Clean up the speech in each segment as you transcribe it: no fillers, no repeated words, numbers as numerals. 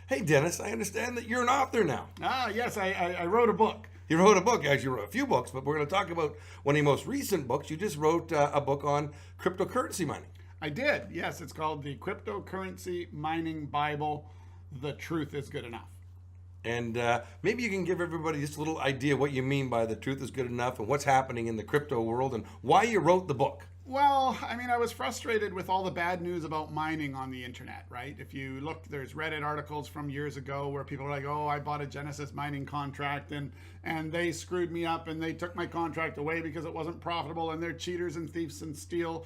Hey, Dennis, I understand that you're an author now. Yes, I wrote a book. You wrote a book. Actually, you wrote a few books, but we're going to talk about one of your most recent books. You just wrote a book on cryptocurrency mining. I did, yes. It's called the Cryptocurrency Mining Bible. The Truth is Good Enough. And maybe you can give everybody just a little idea what you mean by the truth is good enough and what's happening in the crypto world and why you wrote the book. Well, I mean, I was frustrated with all the bad news about mining on the internet, right? If you look, there's Reddit articles from years ago where people are like, oh, I bought a Genesis mining contract and they screwed me up and they took my contract away because it wasn't profitable and they're cheaters and thieves and steal.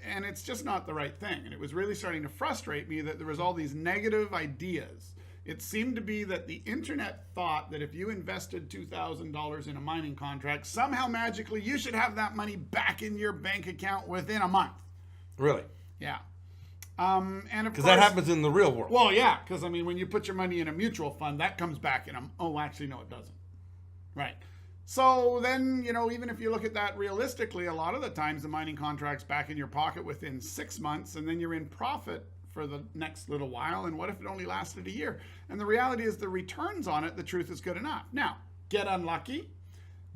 And it's just not the right thing. And it was really starting to frustrate me that there was all these negative ideas. It seemed to be that the internet thought that if you invested $2,000 in a mining contract, somehow magically you should have that money back in your bank account within a month. Really? Yeah. And of Because course, that happens in the real world. well, yeah, because I mean, when you put your money in a mutual fund, that comes back in a, oh, actually, no, it doesn't. Right. So then, you know, even if you look at that realistically, a lot of the times the mining contract's back in your pocket within 6 months, and then you're in profit for the next little while. And what if it only lasted a year? And the reality is the returns on it, the truth is good enough. Now, get unlucky,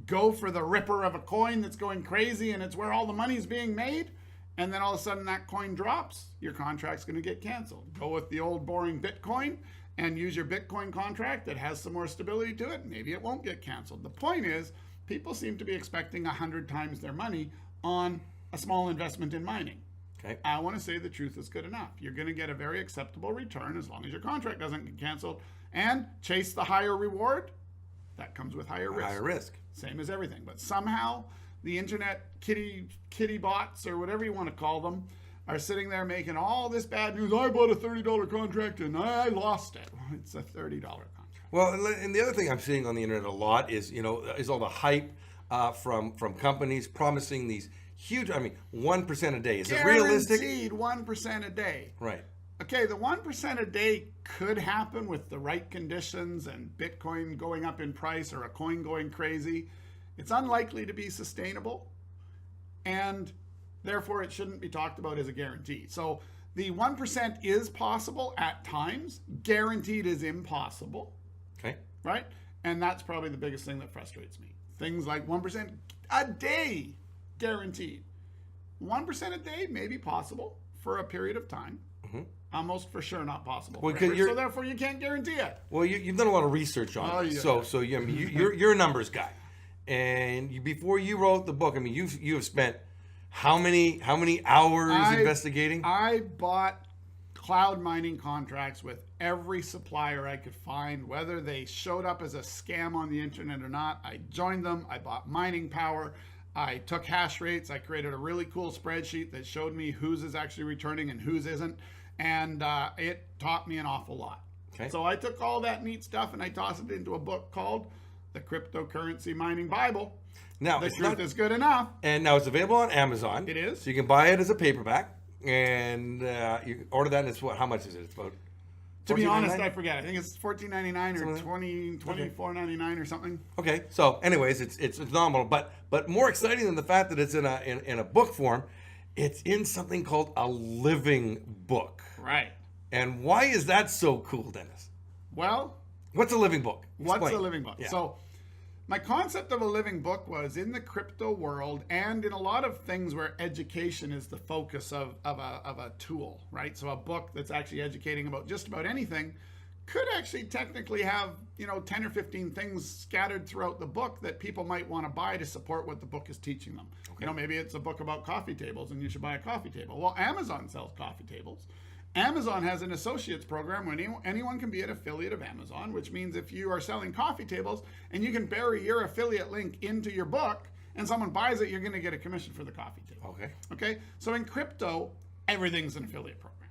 go for the ripper of a coin that's going crazy and it's where all the money's being made, and then all of a sudden that coin drops, your contract's going to get canceled. Go with the old boring Bitcoin and use your Bitcoin contract that has some more stability to it. Maybe it won't get canceled. The point is, people seem to be expecting 100 times their money on a small investment in mining. Okay. I want to say the truth is good enough. You're going to get a very acceptable return as long as your contract doesn't get canceled, and chase the higher reward. That comes with higher risk. Higher risk. Same as everything. But somehow the internet kitty bots or whatever you want to call them are sitting there making all this bad news. I bought a $30 contract and I lost it. Well, it's a $30 contract. Well, and the other thing I'm seeing on the internet a lot is, is all the hype from companies promising these huge, 1% a day. Is it realistic? Guaranteed 1% a day. Right. Okay, the 1% a day could happen with the right conditions and Bitcoin going up in price or a coin going crazy. It's unlikely to be sustainable, and therefore it shouldn't be talked about as a guarantee. So the 1% is possible at times. Guaranteed is impossible. Okay. Right? And that's probably the biggest thing that frustrates me. Things like 1% a day guaranteed. 1% a day may be possible for a period of time. Mm-hmm. Almost for sure not possible. Well, so therefore you can't guarantee it. Well, you've done a lot of research on this. Yeah. So you're a numbers guy. And before you wrote the book, you have spent how many hours investigating? I bought cloud mining contracts with every supplier I could find, whether they showed up as a scam on the internet or not. I joined them. I bought mining power. I took hash rates. I created a really cool spreadsheet that showed me whose is actually returning and whose isn't. And it taught me an awful lot. Okay. So I took all that neat stuff and I tossed it into a book called The Cryptocurrency Mining Bible. Now, The Truth is Good Enough. And now it's available on Amazon. It is. So you can buy it as a paperback. And you can order that and it's how much is it? It's about To be honest, I forget. I think it's $14.99 or $24.99 or something. Okay, so anyways, it's phenomenal, but more exciting than the fact that it's in a book form, it's in something called a living book. Right. And why is that so cool, Dennis? Well, what's a living book? Explain. What's a living book? Yeah. So my concept of a living book was in the crypto world and in a lot of things where education is the focus of a tool, right? So a book that's actually educating about just about anything could actually technically have, 10 or 15 things scattered throughout the book that people might want to buy to support what the book is teaching them. Okay. Maybe it's a book about coffee tables and you should buy a coffee table. Well, Amazon sells coffee tables. Amazon has an associates program where anyone can be an affiliate of Amazon, which means if you are selling coffee tables and you can bury your affiliate link into your book and someone buys it, you're going to get a commission for the coffee table. Okay. So in crypto, everything's an affiliate program.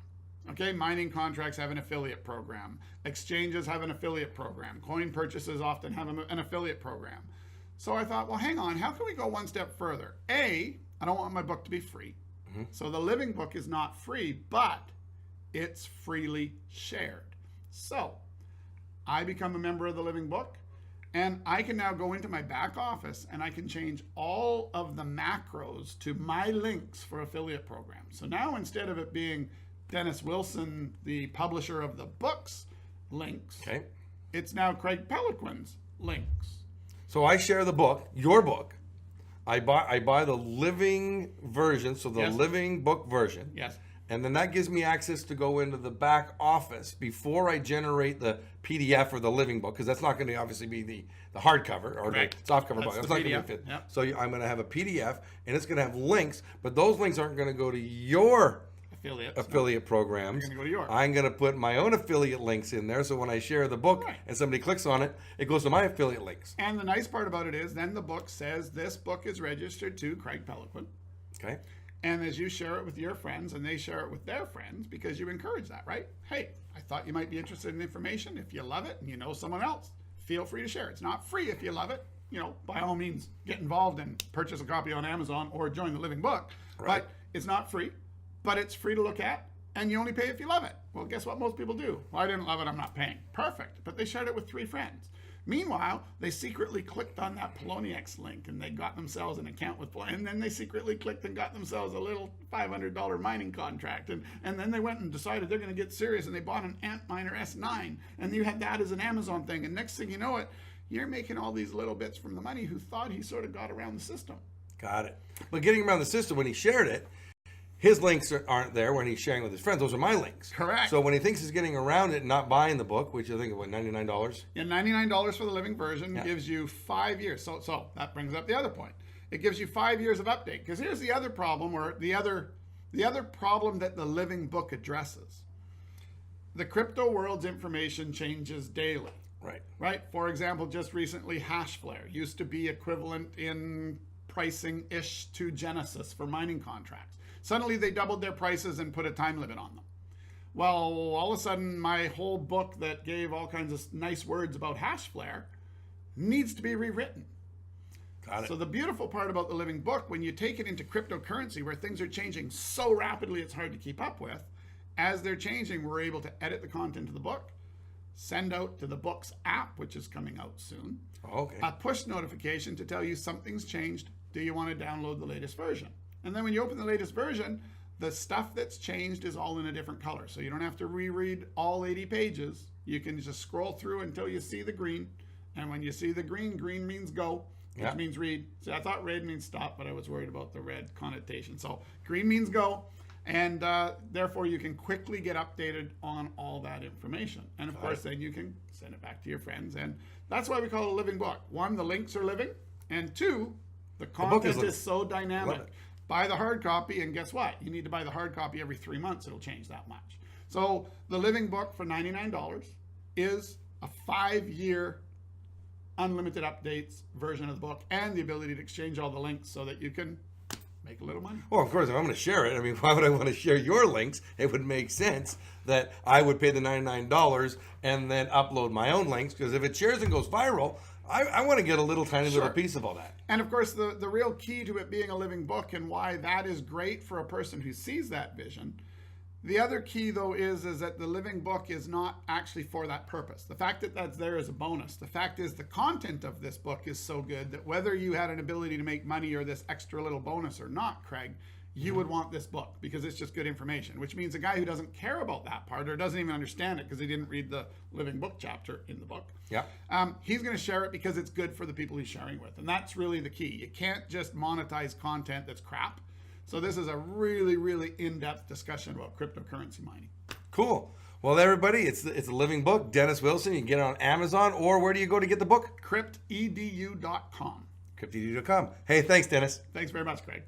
Okay. Mining contracts have an affiliate program. Exchanges have an affiliate program. Coin purchases often have an affiliate program. So I thought, well, hang on. How can we go one step further? I don't want my book to be free. Mm-hmm. So the living book is not free, but it's freely shared. So I become a member of the Living Book, and I can now go into my back office and I can change all of the macros to my links for affiliate programs. So now instead of it being Dennis Wilson, the publisher of the books, links. Okay. It's now Craig Peliquin's links. So I share the book, your book. I buy the living version, so the Yes. living book version. Yes. And then that gives me access to go into the back office before I generate the PDF or the living book, because that's not going to obviously be the hardcover or Correct. the softcover book. That's That's the not going to PDF. fit. Yep. So I'm going to have a PDF, and it's going to have links, but those links aren't going to go to your Affiliates. affiliate programs. They're gonna go to yours. I'm going to put my own affiliate links in there, so when I share the book Right. and somebody clicks on it, it goes to my affiliate links. And the nice part about it is then the book says this book is registered to Craig Peliquin. Okay. And as you share it with your friends and they share it with their friends, because you encourage that, right? Hey, I thought you might be interested in information. If you love it and you know someone else, feel free to share. It's not free if you love it. You know, by all means, get involved and purchase a copy on Amazon or join the Living Book. Right. But it's not free, but it's free to look at. And you only pay if you love it. Well, guess what most people do? Well, I didn't love it, I'm not paying. Perfect. But they shared it with 3 friends. Meanwhile, they secretly clicked on that Poloniex link and they got themselves an account with Poloniex. And then they secretly clicked and got themselves a little $500 mining contract. And then they went and decided they're going to get serious and they bought an Antminer S9. And you had that as an Amazon thing. And next thing you know it, you're making all these little bits from the money who thought he sort of got around the system. Got it. But getting around the system, when he shared it, his links aren't there when he's sharing with his friends. Those are my links. Correct. So when he thinks he's getting around it and not buying the book, which I think is what, $99? Yeah, $99 for the living version gives you 5 years. So that brings up the other point. It gives you 5 years of update. Because here's the other problem, or the other problem that the living book addresses. The crypto world's information changes daily. Right? For example, just recently, Hashflare used to be equivalent in pricing-ish to Genesis for mining contracts. Suddenly they doubled their prices and put a time limit on them. Well, all of a sudden, my whole book that gave all kinds of nice words about Hashflare needs to be rewritten. Got it. So the beautiful part about the living book, when you take it into cryptocurrency where things are changing so rapidly it's hard to keep up with, as they're changing, we're able to edit the content of the book, send out to the book's app, which is coming out soon, Okay. a push notification to tell you something's changed. Do you want to download the latest version? And then when you open the latest version, the stuff that's changed is all in a different color. So you don't have to reread all 80 pages. You can just scroll through until you see the green. And when you see the green, green means go, which means read. So I thought red means stop, but I was worried about the red connotation. So green means go. And therefore, you can quickly get updated on all that information. And of course, then you can send it back to your friends. And that's why we call it a living book. 1, the links are living. And 2, the content is so dynamic. Buy the hard copy, and guess what? You need to buy the hard copy every 3 months. It'll change that much. So the living book for $99 is a 5-year unlimited updates version of the book and the ability to exchange all the links so that you can make a little money. Well, of course, if I'm going to share it, I mean, why would I want to share your links? It would make sense that I would pay the $99 and then upload my own links, because if it shares and goes viral, I want to get a little tiny little piece of all that. And of course, the real key to it being a living book and why that is great for a person who sees that vision. The other key, though, is that the living book is not actually for that purpose. The fact that that's there is a bonus. The fact is the content of this book is so good that whether you had an ability to make money or this extra little bonus or not, Craig, you would want this book because it's just good information, which means a guy who doesn't care about that part or doesn't even understand it because he didn't read the living book chapter in the book, he's going to share it because it's good for the people he's sharing with. And that's really the key. You can't just monetize content that's crap. So this is a really, really in-depth discussion about cryptocurrency mining. Cool. Well, everybody, it's a living book. Dennis Wilson. You can get it on Amazon, or where do you go to get the book? CryptEdu.com. CryptEdu.com. Hey, thanks, Dennis. Thanks very much, Craig.